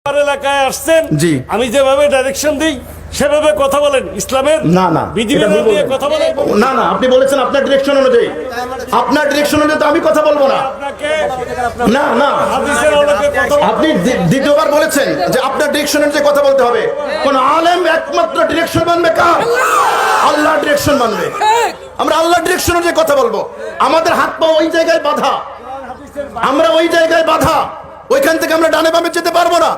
এলাকায় আসছেন জি আমি যেভাবে ডাইরেকশন দিই সেভাবে কথা বলেন ইসলামের না না বিধিবিধান নিয়ে কথা বলেন না না আপনি বলেছেন আপনার ডিরেকশন অনুযায়ী তো আমি কথা বলবো না আপনাকে না না হাদিসের আলোকে কথা বলতে আপনি দ্বিতীয়বার বলেছেন যে আপনার ডিরেকশন অনুযায়ী কথা বলতে হবে কোন আলেম একমাত্র ডিরেকশন মানবে কার আল্লাহ ডিরেকশন মানবে আমরা আল্লাহ ডিরেকশন অনুযায়ী কথা বলবো আমাদের হাত পা ওই জায়গায় বাঁধা আমরা ওই জায়গায় বাঁধা ওইখান থেকে আমরা ডানে বামে যেতে পারবো না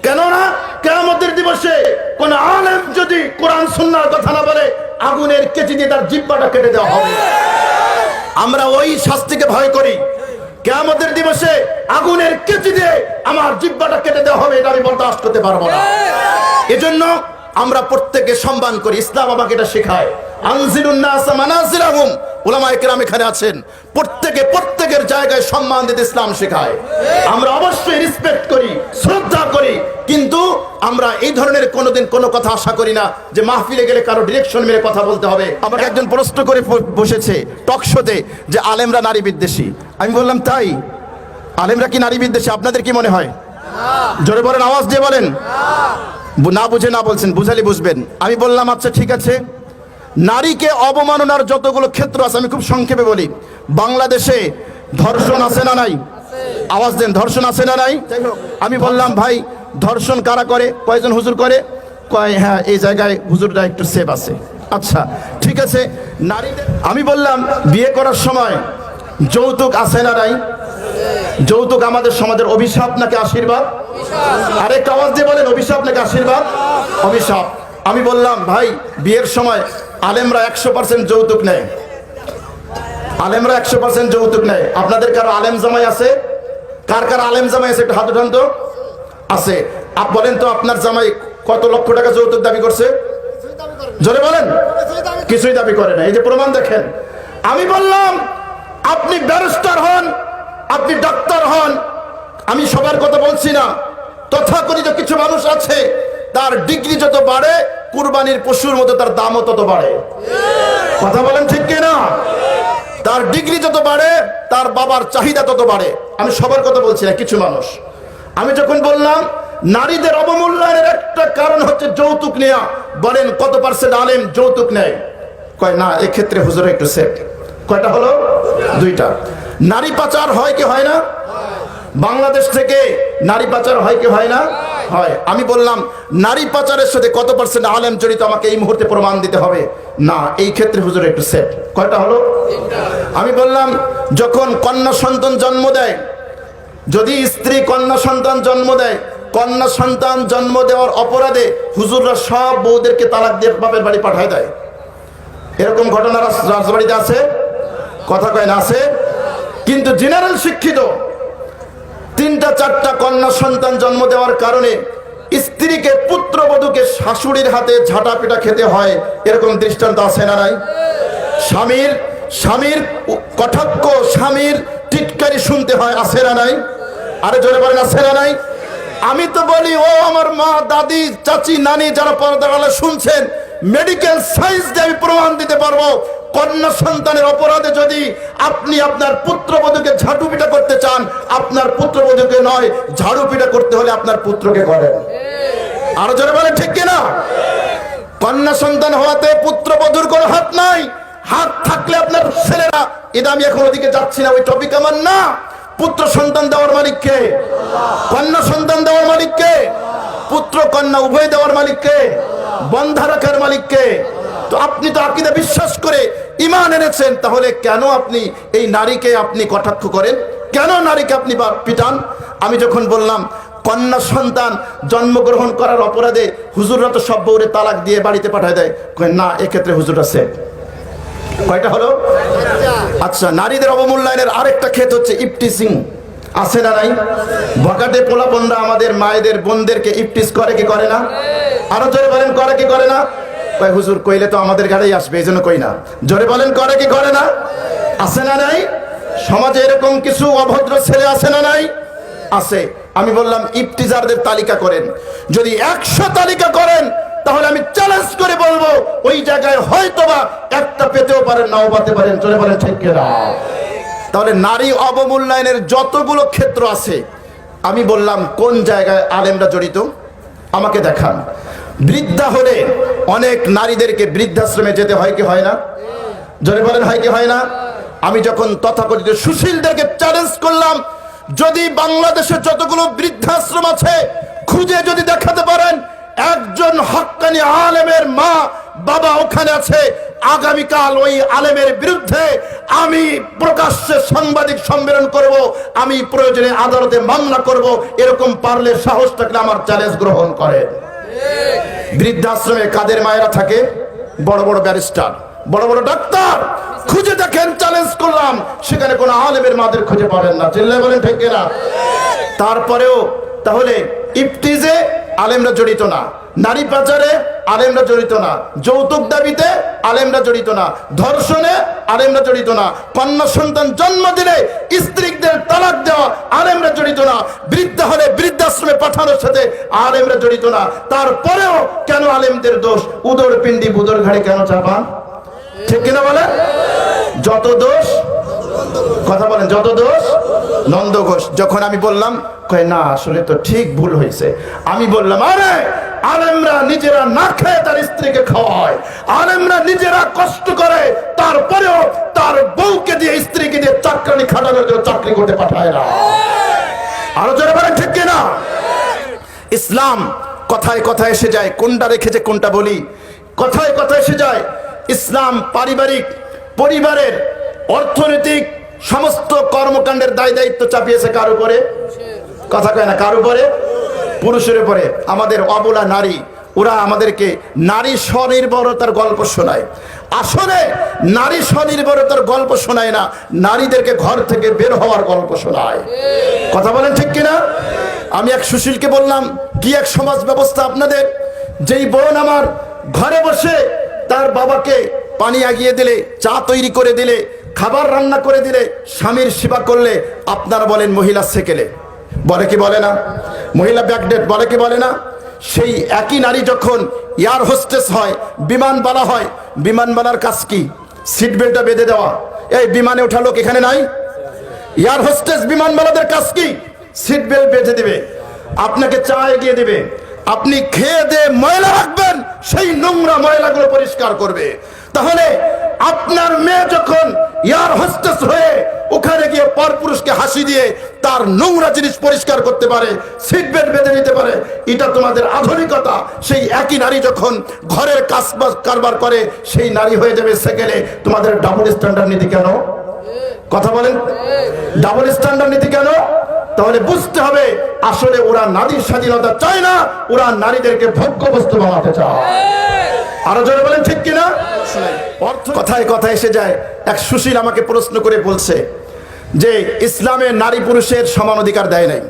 কেননা কিয়ামতের দিবসে কোন আলেম যদি কোরআন সুন্নাহর কথা না বলে আগুনের কেচি দিয়ে তার জিহ্বাটা কেটে দেওয়া হবে আমরা ওই শাস্তিকে ভয় করি কিয়ামতের দিবসে আগুনের কেচি দিয়ে আমার জিহ্বাটা কেটে দেওয়া হবে এটা আমি বরদাস্ত করতে পারবো না এজন্য আমরা প্রত্যেককে সম্মান করি ইসলাম আমাকে এটা শেখায় আনজিলুন নাস মানাজিলাহুম উলামায়ে কেরাম এখানে আছেন প্রত্যেকের জায়গায় সম্মান দিতে ইসলাম শেখায় আমরা অবশ্যই রেসপেক্ট করি শ্রদ্ধা করি কিন্তু আমরা এই ধরনের কোনোদিন কোনো কথা আশা করি না যে মাহফিলে গেলে কারো ডিরেকশন মেরে কথা বলতে হবে আমাকে একজন প্রশ্ন করে বসেছে টক শোতে যে আলেমরা নারী বিদ্বেষী আমি বললাম তাই আলেমরা কি নারী বিদ্বেষী আপনাদের কি মনে হয় জোরে বলেন আওয়াজ দিয়ে বলেন না বুঝে না বলছেন বুঝালি বুঝবেন আমি বললাম আচ্ছা ঠিক আছে নারীকে অবমাননার যতগুলো ক্ষেত্র আছে আমি খুব সংক্ষেপে বলি বাংলাদেশে ধর্ষণ আছে না নাই আওয়াজ দেন ধর্ষণ আছে না নাই আমি বললাম ভাই ধর্ষণ কারা করে কয়জন হুজুর করে কয় হ্যাঁ এই জায়গায় হুজুররা একটু সেফ আছে আচ্ছা ঠিক আছে নারীদের আমি বললাম বিয়ে করার সময় যৌতুক আছে না নাই যৌতুক আমাদের সমাজের অভিশাপ নাকি আশীর্বাদ আরেকটা আওয়াজ দিয়ে বলেন অভিশাপ নাকি আশীর্বাদ অভিশাপ আমি বললাম ভাই বিয়ের সময় আলেমরা 100% যৌতুক নেয় আলেমরা 100% যৌতুক নেয় আপনাদের কারো আলেম জামাই আছে কার আলেম জামাই আছে একটু হাত উঠান তো আছে বলেন তো আপনার জামাই কত লক্ষ টাকা যৌতুক দাবি করছে জোরে বলেন কিছুই দাবি করে না এই যে প্রমাণ দেখেন আমি বললাম আপনি ব্যারিস্টার হন আপনি ডাক্তার হন আমি সবার কথা বলছি না তথাকথিত কিছু মানুষ আছে তার ডিগ্রি যত বাড়ে কুরবানির পশুর মতো তার দামও তত বাড়ে কথা বলেন ঠিক কিনা তার ডিগ্রি যত বাড়ে তার বাবার চাহিদা তত বাড়ে আমি সবার কথা বলছি না কিছু মানুষ আমি যখন বললাম নারীদের অবমূল্যায়নের একটা কারণ হচ্ছে যৌতুক নেয়া বলেন কত পার্সেন্ট আলেম যৌতুক নেয় কয় না এক্ষেত্রে হুজুর একটু সেফ কয়টা হলো দুইটা নারী পাচার হয় কি হয় না বাংলাদেশ থেকে নারী পাচার হয় কি হয় না হয় আমি বললাম নারী পাচারের সাথে কত পার্সেন্ট আলেম জড়িত আমাকে এই মুহূর্তে প্রমাণ দিতে হবে না এই ক্ষেত্রে হুজুর একটু সেফ কয়টা হলো আমি বললাম যখন কন্যা সন্তান জন্ম দেয় যদি স্ত্রী কন্যা সন্তান জন্ম দেয় কন্যা সন্তান জন্ম দেওয়ার অপরাধে হুজুররা সব বউদেরকে তালাক দিয়ে বাপের বাড়ি পাঠায় দেয় এরকম ঘটনা রাজবাড়িতে আছে কথা কয় না আছে কিন্তু জেনারেল শিক্ষিত 3টা 4টা কন্যা সন্তান জন্ম দেওয়ার কারণে স্ত্রীকে পুত্রবধূকে শাশুড়ির হাতে ঝাঁটা পিটা খেতে হয় এরকম দৃষ্টান্ত আছে না নাই স্বামীর কটাক্ষ স্বামীর টিটকারি শুনতে হয় আছে না নাই আরে জোরে বলেন আছে না নাই আমি তো বলি ও আমার মা দাদি চাচি নানি যারা পর্দার আড়ালে শুনছেন মেডিকেল সায়েন্স দিয়ে আমি প্রমাণ দিতে পারবো কন্যা সন্তানের অপরাধে যদি আপনি আপনার পুত্রবধূকে ঝাড়ু পিটা করতে চান আপনার পুত্রবধূকে নয় ঝাড়ু পিটা করতে হলে আপনার পুত্রকে করেন আরো জোরে বলেন ঠিক কিনা কন্যা সন্তান হওয়াতে পুত্রবধূর কোনো হাত নাই হাত থাকলে আপনার ছেলেরা এটা আমি এখন ওদিকে যাচ্ছি না ওই টপিক আমার না পুত্র সন্তান দেওয়ার মালিক কে কন্যা সন্তান দেওয়ার মালিক কে পুত্র কন্যা উভয় দেওয়ার মালিক কে বন্ধা রাখার মালিক কে তো আপনি তো আকীদা বিশ্বাস করে ঈমান এনেছেন তাহলে কেন আপনি এই নারীকে আপনি কটাক্ষ করেন কেন নারীকে আপনি পিটান আমি যখন বললাম কন্যা সন্তান জন্মগ্রহণ করার অপরাধে হুজুররা তো সব বউরে তালাক দিয়ে বাড়িতে পাঠায় দেয় না এক্ষেত্রে হুজুররা সেফ কয়টা হলো আচ্ছা নারীদের অবমূল্যায়নের আরেকটা ক্ষেত হচ্ছে ইফটিজিং আছে না নাই বকাটে পোলাপনরা আমাদের মায়েদের বোনদেরকে ইফটিজ করে কি করে না আরো জোরে বলেন করে কি করে না কয় হুজুর কইলে তো আমাদের গাড়িই আসবে এই জন্য কই না জোরে বলেন করে কি করে না আছে না নাই সমাজে এরকম কিছু অভদ্র ছেলে আছে না নাই আছে আমি বললাম ইফতিজারদের তালিকা করেন যদি 100 তালিকা করেন তাহলে আমি চ্যালেঞ্জ করে বলবো ওই জায়গায় হয়তোবা একটা পেতেও পারেন নাও পাতে পারেন জোরে বলেন ঠিক কিনা তাহলে নারী অবমূল্যায়নের যতগুলো ক্ষেত্র আছে আমি বললাম কোন জায়গায় আলেমরা জড়িত আমাকে দেখান। বৃদ্ধা হলে অনেক নারীদেরকে বৃদ্ধাশ্রমে যেতে হয় কি হয় না? জোরে বলেন হয় কি হয় না? আমি যখন তথাকথিত সুশীলদেরকে চ্যালেঞ্জ করলাম, যদি বাংলাদেশে যতগুলো বৃদ্ধাশ্রম আছে খুঁজে যদি দেখাতে পারেন একজন হক্কানি আলেমের মা বাবা ওখানে আছে, আগামীকাল ওই আলেমের বিরুদ্ধে আমি প্রকাশ্যে সাংবাদিক সম্মেলন করব, আমি প্রয়োজনে আদালতে মামলা করব। এরকম পারলে সাহস থাকলে আমার চ্যালেঞ্জ গ্রহণ করে। বৃদ্ধাশ্রমে কাদের মায়েরা থাকে? বড় বড় ব্যারিস্টার, বড় বড় ডাক্তার। খুঁজে দেখেন, চ্যালেঞ্জ করলাম, সেখানে কোনো আলেমের মাদের খুঁজে পাবেন না। চিল্লায় বলেন ঠিক কিনা? তারপরেও তাহলে ইফতিজে আলেমরা জড়িত না, নারী পাচারে আলেমরা জড়িত না, যৌতুক দাবিতে আলেমরা জড়িত না, ধর্ষণে আলেমরা জড়িত না, কন্যা সন্তান জন্ম দিলে স্ত্রীদের তালাক দেওয়া আলেমরা জড়িত না, বৃদ্ধা হলে বৃদ্ধাশ্রমে পাঠানোর সাথে আলেমরা জড়িত না। তারপরেও কেন আলেমদের দোষ? উদর পিণ্ডি বুদর ঘাড়ে কেন চাপান? ঠিক কিনা বলেন? যত দোষ, কথা বলেন, যত দোষ নন্দ ঘোষ। যখন আমি বললাম কয় না আসলে তো ঠিক ভুল হয়েছে, আমি বললাম আরে আলেমরা নিজেরা না খেয়ে তার স্ত্রীকে খাওয়ায়, আলেমরা নিজেরা কষ্ট করে তারপরেও তার বউকে দিয়ে স্ত্রীকে দিয়ে চাকরানি খাটানোর জন্য চাকরি করতে পাঠায় না। আরো জোরে বলেন ঠিক কিনা? ইসলাম কথায় কথায় এসে যায়, কোনটা রেখেছে কোনটা বলি, কথায় কথায় এসে যায়। ইসলাম পারিবারিক পরিবারের অর্থনৈতিক সমস্ত কর্মকাণ্ডের দায় দায়িত্ব চাপিয়েছে কার উপরে? কথা কয় না, কার উপরে? পুরুষের উপরে। আমাদের অবলা নারী, ওরা আমাদেরকে নারী স্বনির্ভরতার গল্প শোনায়। আসলে নারী স্বনির্ভরতার গল্প শোনায় না, নারীদেরকে ঘর থেকে বের হওয়ার গল্প শোনায়। কথা বলেন ঠিক কিনা? আমি এক সুশীলকে বললাম, কি এক সমাজ ব্যবস্থা আপনাদের, যেই বোন আমার ঘরে বসে তার বাবাকে পানি আগিয়ে দিলে, চা তৈরি করে দিলে, খাবার রান্না করে দিলে, স্বামীর সেবা করলে, আপনারা বলেন মহিলা সেকেলে, বলে কি বলে না? মহিলা ব্যাকডেট বলে কি বলে না? সেই একই নারী যখন এয়ার হোস্টেস হয়, বিমানবালা হয়, বিমানবালার কাজ কি? সিট বেল্টটা বেঁধে দেওয়া। এই বিমানে ওঠা লোক এখানে নাই? এয়ার হোস্টেস বিমানবালাদের কাজ কি? সিট বেল্ট বেঁধে দিবে, আপনাকে চা এগিয়ে দিবে, আপনি খেয়ে দিয়ে ময়লা রাখবেন, সেই নোংরা ময়লাগুলো পরিষ্কার করবে। তাহলে আপনার মেয়ে যখন এয়ার হোস্টেস হয়ে ওখানে গিয়ে পরপুরুষকে হাসি দিয়ে তার নোংরা জিনিস পরিষ্কার করতে পারে, সিট বেল্ট বেঁধে নিতে পারে, এটা তোমাদের আধুনিকতা। সেই একই নারী যখন ঘরের কাজ কারবার করে, সেই নারী হয়ে যাবে সেকেলে। তোমাদের ডাবল স্ট্যান্ডার্ড নীতি কেন? কথা বলেন, ডাবল স্ট্যান্ডার্ড নীতি কেন? তাহলে বুঝতে হবে আসলে ওরা নারীর স্বাধীনতা চায় না, ওরা নারীদেরকে ভোগ্য বস্তু বানাতে চায়। আরো জোরে বলেন ঠিক কিনা? কথায় কথায় এসে যায়। এক সুশীল আমাকে প্রশ্ন করে বলছে যে ইসলামে নারী পুরুষের সমান অধিকার দেয় নাই।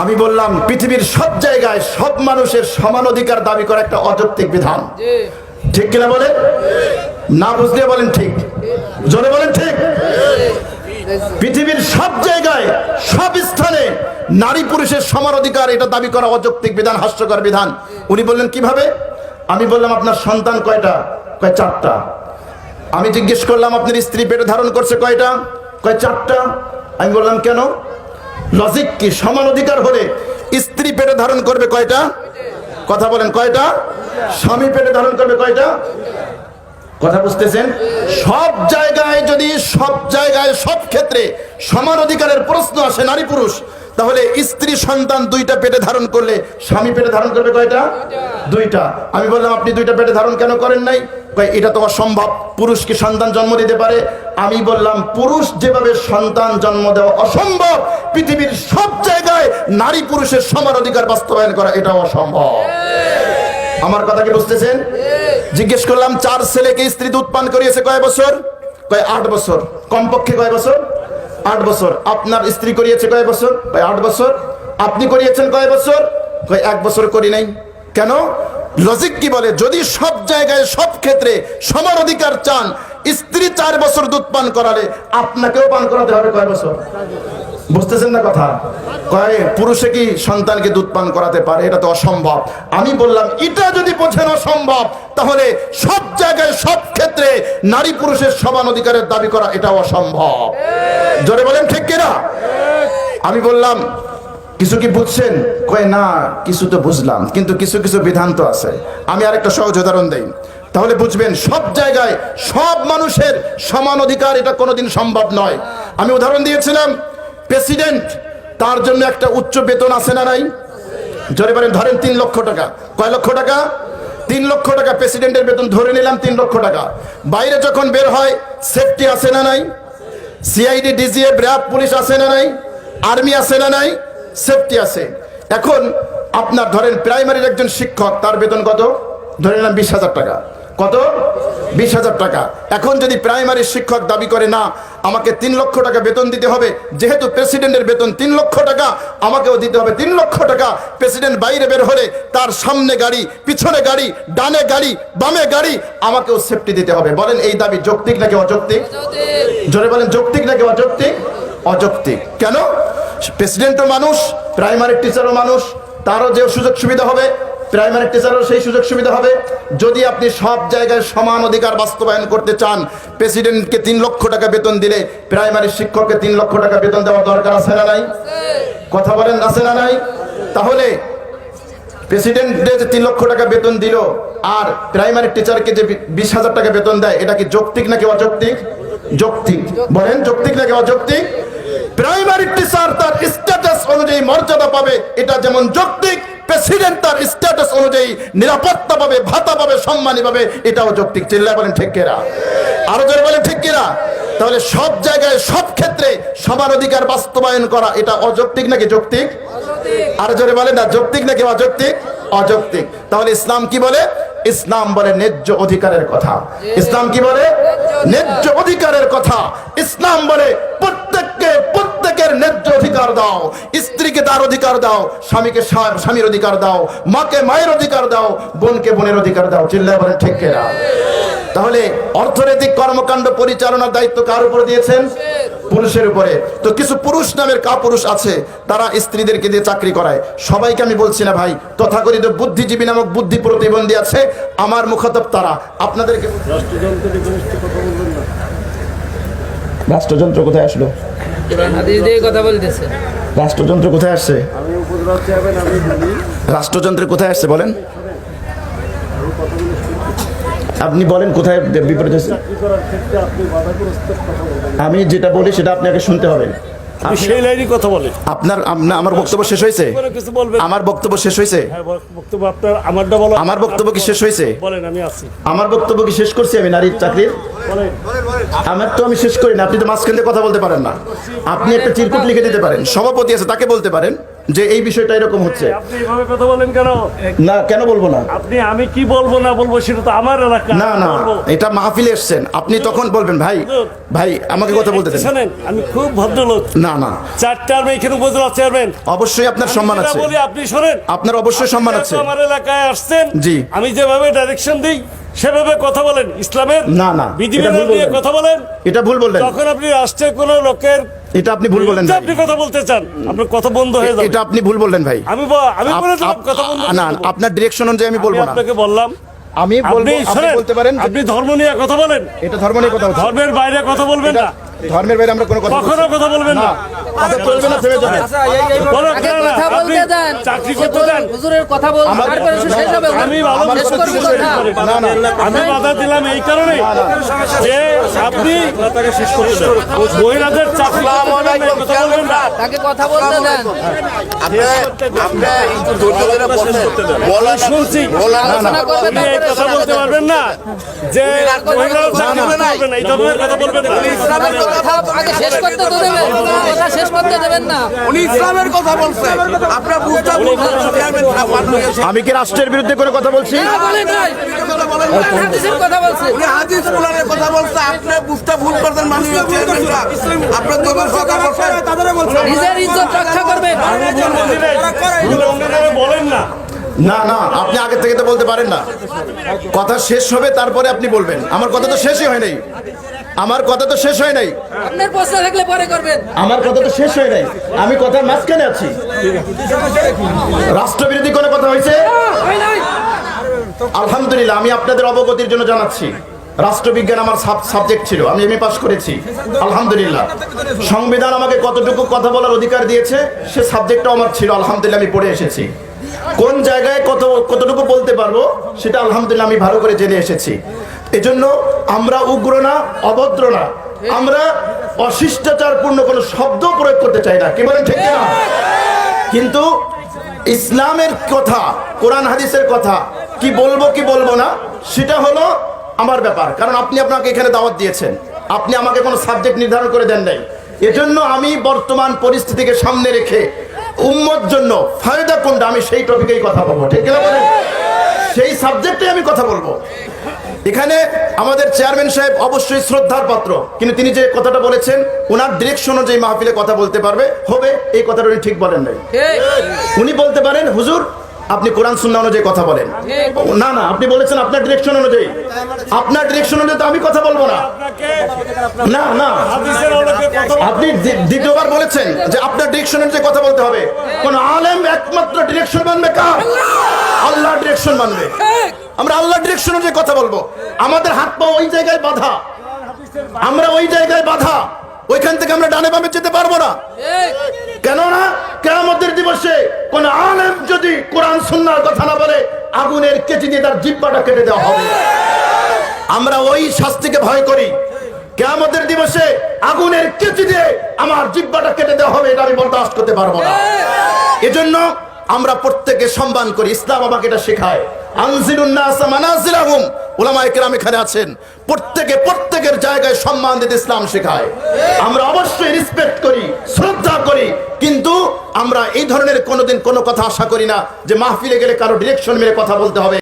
আমি বললাম পৃথিবীর সব জায়গায় সব মানুষের সমান অধিকার দাবি করা একটা অযৌক্তিক বিধান। ঠিক কিনা বলে? না বুঝলে বলেন ঠিক, জোরে বলেন ঠিক। পৃথিবীর সব জায়গায় সব স্থানে নারী পুরুষের সমান অধিকার, এটা দাবি করা অযৌক্তিক বিধান, হাস্যকর বিধান। উনি বললেন কিভাবে? আমি বললাম আপনার সন্তান কয়টা? কয় 4টা। আমি জিজ্ঞেস করলাম আপনার স্ত্রী পেটে ধারণ করছে কয়টা? কয় 4টা। আমি বললাম কেন? লজিক কি? সমান অধিকার হলে স্ত্রী পেটে ধারণ করবে কয়টা? কথা বলেন কয়টা? স্বামী পেটে ধারণ করবে কয়টা? কথা বুঝতেছেন? সব জায়গায় যদি সব জায়গায় সব ক্ষেত্রে সমান অধিকারের প্রশ্ন আসে নারী পুরুষ, তাহলে স্ত্রী সন্তান 2টা পেটে ধারণ করলে স্বামী পেটে ধারণ করবে কয়টা? 2টা। আমি বললাম আপনি 2টা পেটে ধারণ কেন করেন নাই? এটা তো অসম্ভব, পুরুষ কি সন্তান জন্ম দিতে পারে? আমি বললাম পুরুষ যেভাবে সন্তান জন্ম দেওয়া অসম্ভব, পৃথিবীর সব জায়গায় নারী পুরুষের সমান অধিকার বাস্তবায়ন করা এটা অসম্ভব। আমার কথা কি বুঝতেছেন? জিজ্ঞেস করলাম 4 ছেলেকে স্ত্রী দুধ পান করিয়েছে কয় বছর? কয় 8 বছর। কমপক্ষে কয় বছর? 8 বছর। আপনার স্ত্রী করিয়েছে কয় বছর? কয় 8 বছর। আপনি করিয়েছেন কয় বছর? কয় 1 বছর করি নাই। কেন? লজিক কি বলে? যদি সব জায়গায় সব ক্ষেত্রে সমান অধিকার চান, স্ত্রী 4 বছর দুধ পান করালে আপনাকেও পান করাতে হবে কয় বছর? বুঝতেছেন না কথা? কয় পুরুষে কি সন্তানকে দুধ পান করাতে পারে? এটা তো অসম্ভব। আমি বললাম এটা যদি বোঝেন অসম্ভব, তাহলে সব জায়গায় সব ক্ষেত্রে নারী পুরুষের সমান অধিকারের দাবি করা এটা অসম্ভব। জোরে বলেন ঠিক কিনা? আমি বললাম কিছু কি বুঝছেন? কয় না, কিছু তো বুঝলাম, কিন্তু কিছু কিছু বিধান তো আছে। আমি আরেকটা সহজ উদাহরণ দেই, তাহলে বুঝবেন সব জায়গায় সব মানুষের সমান অধিকার এটা কোনোদিন সম্ভব নয়। আমি উদাহরণ দিয়েছিলাম প্রেসিডেন্ট, তার জন্য একটা উচ্চ বেতন আছে না নাই? জোরে বলেন। ধরেন 3 লক্ষ টাকা। কয় লক্ষ টাকা? 3 লক্ষ টাকা প্রেসিডেন্টের বেতন ধরে নিলাম, 3 লক্ষ টাকা। বাইরে যখন বের হয় সেফটি আছে না নাই? সিআইডি, ডিজিএফ, র্যাব, পুলিশ আছে না নাই? আর্মি আছে না নাই? সেফটি আছে। এখন আপনার ধরেন প্রাইমারির একজন শিক্ষক, তার বেতন কত? ধরে নিলাম 20,000 টাকা। কত? 20,000 টাকা। এখন যদি প্রাইমারি শিক্ষক দাবি করে না আমাকে 3 লক্ষ টাকা বেতন দিতে হবে, যেহেতু প্রেসিডেন্টের বেতন 3 লক্ষ টাকা, আমাকেও দিতে হবে 3 লক্ষ টাকা। প্রেসিডেন্ট বাইরে বের হলে তার সামনে গাড়ি, পিছনে গাড়ি, ডানে গাড়ি, বামে গাড়ি, আমাকেও সেফটি দিতে হবে। বলেন এই দাবি যৌক্তিক নাকি অযৌক্তিক? জোরে বলেন, যৌক্তিক নাকি অযৌক্তিক? অযৌক্তিক। কেন? প্রেসিডেন্টও মানুষ, প্রাইমারি টিচারও মানুষ, তারও যে সুযোগ সুবিধা হবে, প্রাইমারি টিচারও সেই সুযোগ সুবিধা হবে। যদি আপনি সব জায়গায় সমান অধিকার বাস্তবায়ন করতে চান, প্রেসিডেন্টকে 3 লক্ষ টাকা বেতন দিলে প্রাইমারি শিক্ষককে 3 লক্ষ টাকা বেতন দেওয়া দরকার আছে না নাই? কথা বলেন, আছে না নাই? তাহলে প্রেসিডেন্টকে যে 3 লক্ষ টাকা বেতন দিল আর প্রাইমারি টিচারকে যে 20,000 টাকা বেতন দেয়, এটা কি যৌক্তিক নাকি অযৌক্তিক? যৌক্তিক। বলেন যৌক্তিক নাকি অযৌক্তিক? প্রাইমারি টিচার তার স্ট্যাটাস অনুযায়ী মর্যাদা পাবে, এটা যেমন যৌক্তিক। প্রেসিডেন্ট তার স্ট্যাটাস অনুযায়ী নিরাপত্তা পাবে, ভাতা পাবে, সম্মানী পাবে, এটাও যৌক্তিক। চিল্লায় বলেন ঠিক কিনা? আরো জোরে বলেন ঠিক কিনা? তাহলে সব জায়গায় সব ক্ষেত্রে সমান অধিকার বাস্তবায়ন করা এটা অযৌক্তিক নাকি যৌক্তিক? আরো জোরে বলেন না, যৌক্তিক নাকি অযৌক্তিক? অযৌক্তিক। তাহলে ইসলাম কি বলে? ইসলাম বলে ন্যায্য অধিকারের কথা। ইসলাম কি বলে? ন্যায্য অধিকারের কথা। ইসলাম বলে প্রত্যেকের ন্যায্য অধিকার দাও। স্ত্রীকে তার অধিকার দাও, স্বামীকে স্বামীর অধিকার দাও, মাকে মায়ের অধিকার দাও, বোনকে বোনের অধিকার দাও। চিল্লায় বলেন ঠিক কিনা? তাহলে অর্থনৈতিক কর্মকাণ্ড পরিচালনার দায়িত্ব কার উপরে দিয়েছেন? পুরুষের উপরে। তো কিছু পুরুষ নামের কাপুরুষ আছে, তারা স্ত্রীদেরকে দিয়ে চাকরি করায়। সবাইকে আমি বলছি না ভাই, তথাকথিত বুদ্ধিজীবী নামক বুদ্ধি প্রতিবন্ধী আছে, আমার মুখাতব তারা। আপনাদেরকে রাষ্ট্রযন্ত্র কোথায় আসলো? কথা বলতেছে রাষ্ট্রযন্ত্র কোথায় আসছে? রাষ্ট্রযন্ত্রে কোথায় আসছে বলেন? আপনি বলেন কোথায় বিপরীত আছে? আমি যেটা বলি সেটা আপনাকে শুনতে হবে। সেই লাইনই কথা বলে। আমার বক্তব্য শেষ হয়েছে? কিছু বলবেন? আমার বক্তব্য শেষ হয়েছে? হ্যাঁ, বক্তব্য আপনার। আমারটা বলো। আমার বক্তব্য কি শেষ হয়েছে? বলেন, আমি আছি। আমার বক্তব্য কি শেষ করছি আমি নারীর চাকরির? বলেন। আমার তো আমি শেষ করি না। আপনি তো মাঝখান দিয়ে কথা বলতে পারেন না। আপনি একটা চিরকুট লিখে দিতে পারেন, সভাপতি আছে তাকে বলতে পারেন যে এই বিষয়টা এরকম হচ্ছে। আপনি এভাবে কথা বলেন কেন? না, কেন বলবো না? আপনি আমি কি বলবো না বলবো সেটা তো আমার এলাকা। না না, এটা মাহফিলে এসছেন, আপনি তখন বলবেন ভাই ভাই আমাকে কথা বলতে দেন। শোনেন, আমি খুব ভদ্রলোক। না না, 4 টার্ম এখানে উপজেলা চেয়ারম্যান। অবশ্যই আপনার সম্মান আছে। বলি আপনি শোনেন, আপনার অবশ্যই সম্মান আছে। আমার এলাকায় আসছেন, জি। আমি যেভাবে ডাইরেকশন দিই সেভাবে কথা বলেন। ইসলামের না না, বিধিবিধান নিয়ে কথা বলেন। এটা ভুল বললেন। যখন আপনি রাষ্ট্রের কোন লোকের এটা আপনি ভুল বললেন। আপনি কথা বলতে চান, আপনার কথা বন্ধ হয়ে যাবে। এটা আপনি ভুল বললেন ভাই। আমি বলে দিলাম কথা বন্ধ। না, আপনার ডিরেকশন অনুযায়ী আমি বলবো না। আপনাকে বললাম আমি বলবো, আপনি বলতে পারেন। আপনি ধর্ম নিয়ে কথা বলেন। এটা ধর্ম নিয়ে কথা হচ্ছে। ধর্মের বাইরে কথা বলবেন না। ধর্মের বাইরে আমরা কোনো কথা কখনো কথা বলবেন না। কথা চলবে না, থেমে যাবে। কথা বলতে দেন, চাকরি করতে দেন। হুজুরের কথা বল, তারপরে শেষ হবে। আমি ভালো শেষ করব কথা। না না, আমি বাধা দিলাম এই কারণে যে আপনি মহিলাদের চাকরি কথা বলবেন না। তাকে কথা বলতে দেন। শুনছি আপনি এই কথা বলতে পারবেন না যে মহিলারা চাকরি করবেন না, এই ধরনের কথা বলবেন না। আগে শেষ করতে তো দেবেন, কথা শেষ করতে দেবেন না। উনি ইসলামের কথা বলছে, আপনারা বুঝতে বলছেন। আমি কি রাষ্ট্রের বিরুদ্ধে কোনো কথা বলছি? না বলেন নাই, হাদিসের কথা বলছে। উনি হাদিস কোরআনের কথা বলছে, আপনি বুঝতে ভুল করতেন। মাননীয় চেয়ারম্যানরা আপনার দলের কথা বলছে, নিজের ইজ্জত রক্ষা করবেন। বলেন না। না না, আপনি আগে থেকে তো বলতে পারেন না। কথা শেষ হবে তারপরে আপনি বলবেন। আমার কথা তো শেষই হয় নাই। আমার কথা তো শেষ হয় নাই। আপনার প্রশ্ন থাকলে পরে করবেন। আমার কথা তো শেষ হয় নাই, আমি কথার মাঝখানে আছি। রাষ্ট্রবিরোধী কোনো কথা হয়েছে? হয় নাই। আলহামদুলিল্লাহ, আমি আপনাদের অবগতির জন্য জানাচ্ছি রাষ্ট্রবিজ্ঞান আমার সাবজেক্ট ছিল, আমি এমএ পাস করেছি আলহামদুলিল্লাহ। সংবিধান আমাকে কতটুকু কথা বলার অধিকার দিয়েছে সে সাবজেক্টটাও আমার ছিল আলহামদুলিল্লাহ, আমি পড়ে এসেছি। কোন জায়গায় কতটুকু বলতে পারবো সেটা আলহামদুলিল্লাহ আমি ভালো করে জেনে এসেছি। এজন্য আমরা উগ্র না, অভদ্র না, আমরা অশিষ্টাচারপূর্ণ কোনো শব্দ প্রয়োগ করতে চাই না, কি বলেন ঠিক না? কিন্তু ইসলামের কথা, কোরআন হাদিসের কথা কি বলবো কি বলবো না সেটা হলো আমার ব্যাপার। কারণ আপনি আপনাকে এখানে দাওয়াত দিয়েছেন, আপনি আমাকে কোনো সাবজেক্ট নির্ধারণ করে দেন নাই। এজন্য আমি বর্তমান পরিস্থিতিকে সামনে রেখে উম্মত জন্য ফায়দা কোনটা আমি সেই টপিকেই কথা বলবো, ঠিক না বলেন? সেই সাবজেক্টে আমি কথা বলবো। এখানে আমাদের চেয়ারম্যান সাহেব অবশ্যই শ্রদ্ধার পাত্র, কিন্তু তিনি যে কথাটা বলেছেন ওনার ডিরেকশন অনুযায়ী মাহফিলে কথা বলতে পারবে হবে, এই কথাটা উনি ঠিক বলেন নাই। উনি বলতে পারেন হুজুর আপনি কোরআন সুন্নাহ অনুযায়ী কথা বলেন, না না আপনি বলেছেন আপনার ডিরেকশন অনুযায়ী, আপনার ডিরেকশন অনুযায়ী তো আমি কথা বলবো না। না না আপনি দ্বিতীয়বার বলেছেন যে আপনার ডিরেকশন অনুযায়ী কথা বলতে হবে। কোন আলেম একমাত্র ডিরেকশন মানবে কার? আল্লাহর ডিরেকশন মানবে। আমরা আল্লাহর ডিরেকশন অনুযায়ী কথা বলবো। আমাদের হাত পা ওই জায়গায় বাঁধা, আমরা ওই জায়গায় বাঁধা, ওইখান থেকে আমরা ডানে বামে যেতে পারবো না। কেননা কিয়ামতের দিবসে কোন আলেম যদি কোরআন সুন্নাহর কথা না বলে আগুনের কেচি দিয়ে তার জিহ্বাটা কেটে দেওয়া হবে। আমরা ওই শাস্তিকে ভয় করি। কিয়ামতের দিবসে আগুনের কেচি দিয়ে আমার জিহ্বাটা কেটে দেওয়া হবে, এটা আমি বরদাস্ত করতে পারবো না। এজন্য আমরা প্রত্যেকে সম্মান করি, ইসলাম আমাকে এটা শেখায়। আনজিলুন নাস মানাজিলাহুম, উলামায়ে কেরাম এখানে আছেন, প্রত্যেকে প্রত্যেকের জায়গায় সম্মান দিতে ইসলাম শেখায়। আমরা অবশ্যই রেসপেক্ট করি, শ্রদ্ধা করি, কিন্তু আমরা এই ধরনের কোনোদিন কোনো কথা আশা করি না যে মাহফিলে গেলে কারো ডিরেকশন মেরে কথা বলতে হবে।